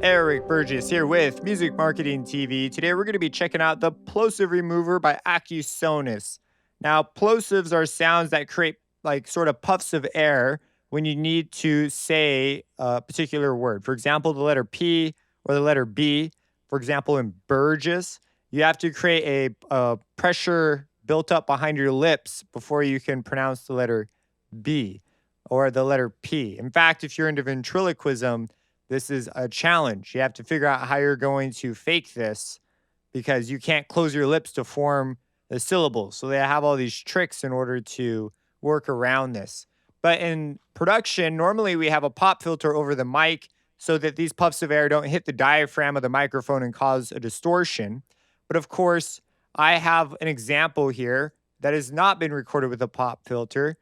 Eric Burgess here with Music Marketing TV. Today we're going to be checking out the Plosive Remover by Accusonus. Now, plosives are sounds that create like sort of puffs of air when you need to say a particular word. For example, the letter P or the letter B. For example, in Burgess, you have to create a pressure built up behind your lips before you can pronounce the letter B or the letter P. In fact, if you're into ventriloquism, this is a challenge. You have to figure out how you're going to fake this because you can't close your lips to form the syllables. So they have all these tricks in order to work around this. But in production, normally we have a pop filter over the mic so that these puffs of air don't hit the diaphragm of the microphone and cause a distortion. But of course, I have an example here that has not been recorded with a pop filter.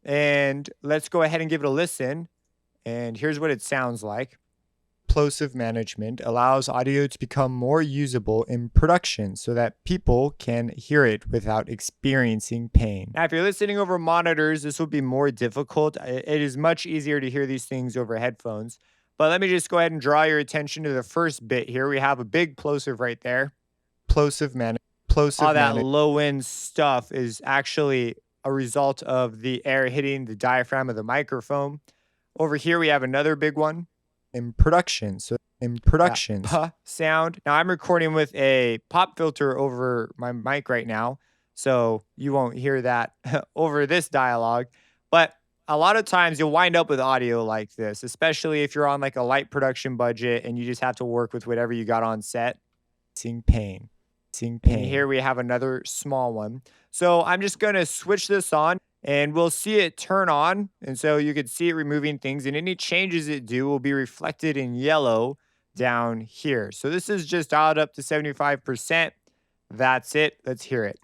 And let's go ahead and give it a listen. And here's what it sounds like. Plosive management allows audio to become more usable in production so that people can hear it without experiencing pain. Now, if you're listening over monitors, this will be more difficult. It is much easier to hear these things over headphones. But let me just go ahead and draw your attention to the first bit here. We have a big plosive right there. All that low-end stuff is actually a result of the air hitting the diaphragm of the microphone. Over here, we have another big one. In production, that sound. Now I'm recording with a pop filter over my mic right now, so you won't hear that over this dialogue. But a lot of times you'll wind up with audio like this, especially if you're on like a light production budget and you just have to work with whatever you got on set. Seeing pain. And here we have another small one. So I'm just going to switch this on. And we'll see it turn on. And so you can see it removing things. And any changes it do will be reflected in yellow down here. So this is just dialed up to 75%. That's it. Let's hear it.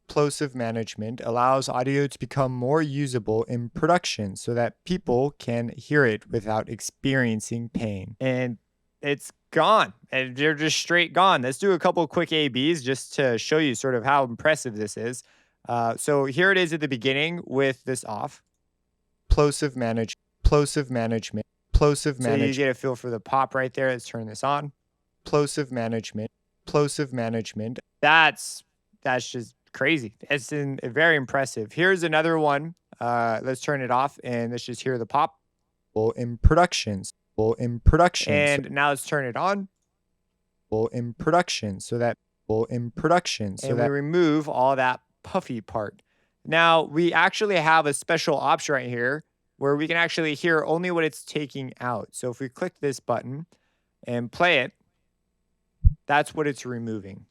Plosive management allows audio to become more usable in production so that people can hear it without experiencing pain. And it's gone. And they're just straight gone. Let's do a couple of quick ABs just to show you sort of how impressive this is. So here it is at the beginning with this off. Plosive management. So you get a feel for the pop right there. Let's turn this on. Plosive management. That's just crazy. It's very impressive. Here's another one. Let's turn it off and let's just hear the pop. In productions. And now let's turn it on. In production. So we remove all that puffy part. Now we actually have a special option right here where we can actually hear only what it's taking out. So if we click this button and play it, that's what it's removing.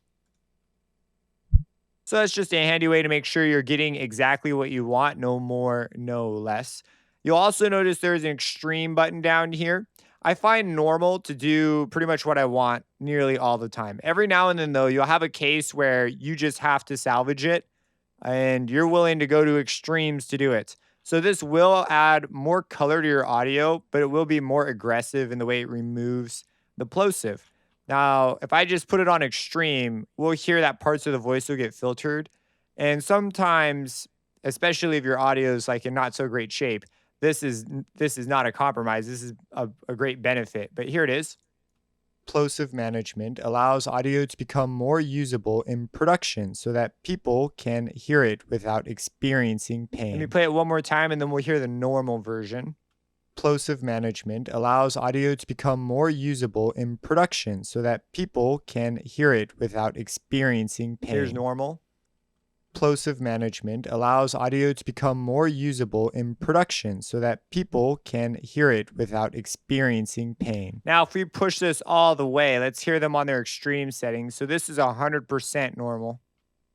So that's just a handy way to make sure you're getting exactly what you want, no more, no less. You'll also notice there's an extreme button down here. I find normal to do pretty much what I want nearly all the time. Every now and then, though, you'll have a case where you just have to salvage it and you're willing to go to extremes to do it. So this will add more color to your audio, but it will be more aggressive in the way it removes the plosive. Now, if I just put it on extreme, we'll hear that parts of the voice will get filtered. And sometimes, especially if your audio is like in not so great shape, this is not a compromise. This is a great benefit. But here it is. Plosive management allows audio to become more usable in production so that people can hear it without experiencing pain. Let me play it one more time and then we'll hear the normal version. Plosive management allows audio to become more usable in production so that people can hear it without experiencing pain. Here's normal. Plosive management allows audio to become more usable in production so that people can hear it without experiencing pain. Now, if we push this all the way, let's hear them on their extreme settings. So this is 100% normal.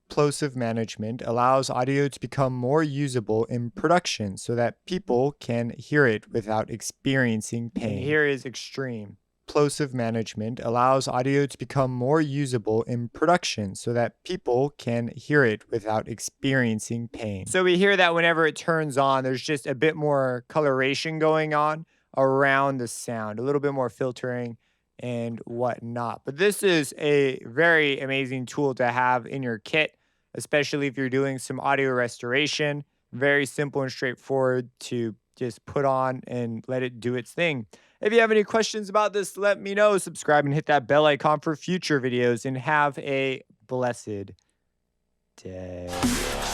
Plosive management allows audio to become more usable in production so that people can hear it without experiencing pain. And here is extreme. Plosive management allows audio to become more usable in production so that people can hear it without experiencing pain. So we hear that whenever it turns on, there's just a bit more coloration going on around the sound, a little bit more filtering and whatnot. But this is a very amazing tool to have in your kit, especially if you're doing some audio restoration. Very simple and straightforward to just put on and let it do its thing. If you have any questions about this, let me know. Subscribe and hit that bell icon for future videos, and have a blessed day.